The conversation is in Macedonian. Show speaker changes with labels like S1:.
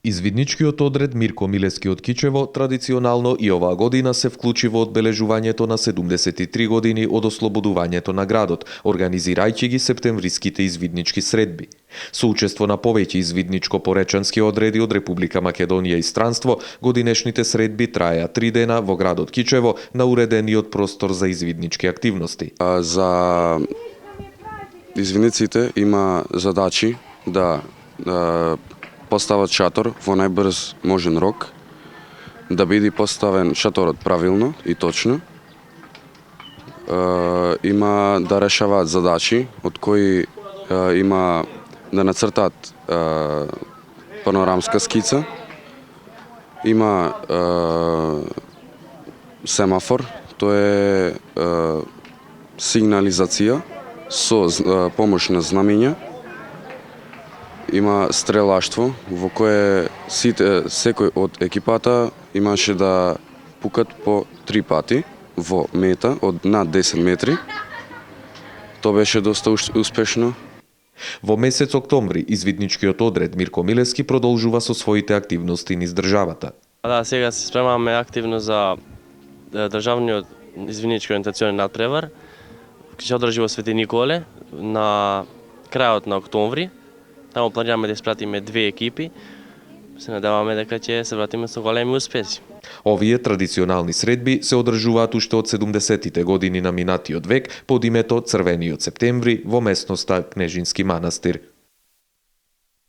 S1: Извидничкиот одред Мирко Милески од Кичево традиционално и оваа година се вклучи во одбележувањето на 73 години од ослободувањето на градот, организирајќи ги септемвриските извиднички средби. Со учество на повеќе извидничко-поречански одреди од Република Македонија и странство, годинешните средби траеа 3 дена во градот Кичево на уредениот простор за извиднички активности.
S2: За извидниците има задачи да постават шатор во најбрз можен рок, да биде поставен шаторот правилно и точно. Има да решаваат задачи од кои има да нацртаат панорамска скица, има семафор, тоа е сигнализација со помош на знамења. Има стрелаштво во кое секој од екипата имаше да пукат по 3 пати во мета од над 10 метри. Тоа беше доста успешно.
S1: Во месец октомври извидничкиот одред Мирко Милески продолжува со своите активности низ државата.
S3: Да, сега се спремаме активно за државниот извиднички ориентационен надпревар. Ќе одржи во Свети Николе на крајот на октомври. Таму планираме да испратиме 2 екипи. Се надеваме дека ќе се вратиме со големи успеси.
S1: Овие традиционални средби се одржуваат уште од 70-тите години на минатиот век под името Црвениот септември во местноста Кнежински манастир.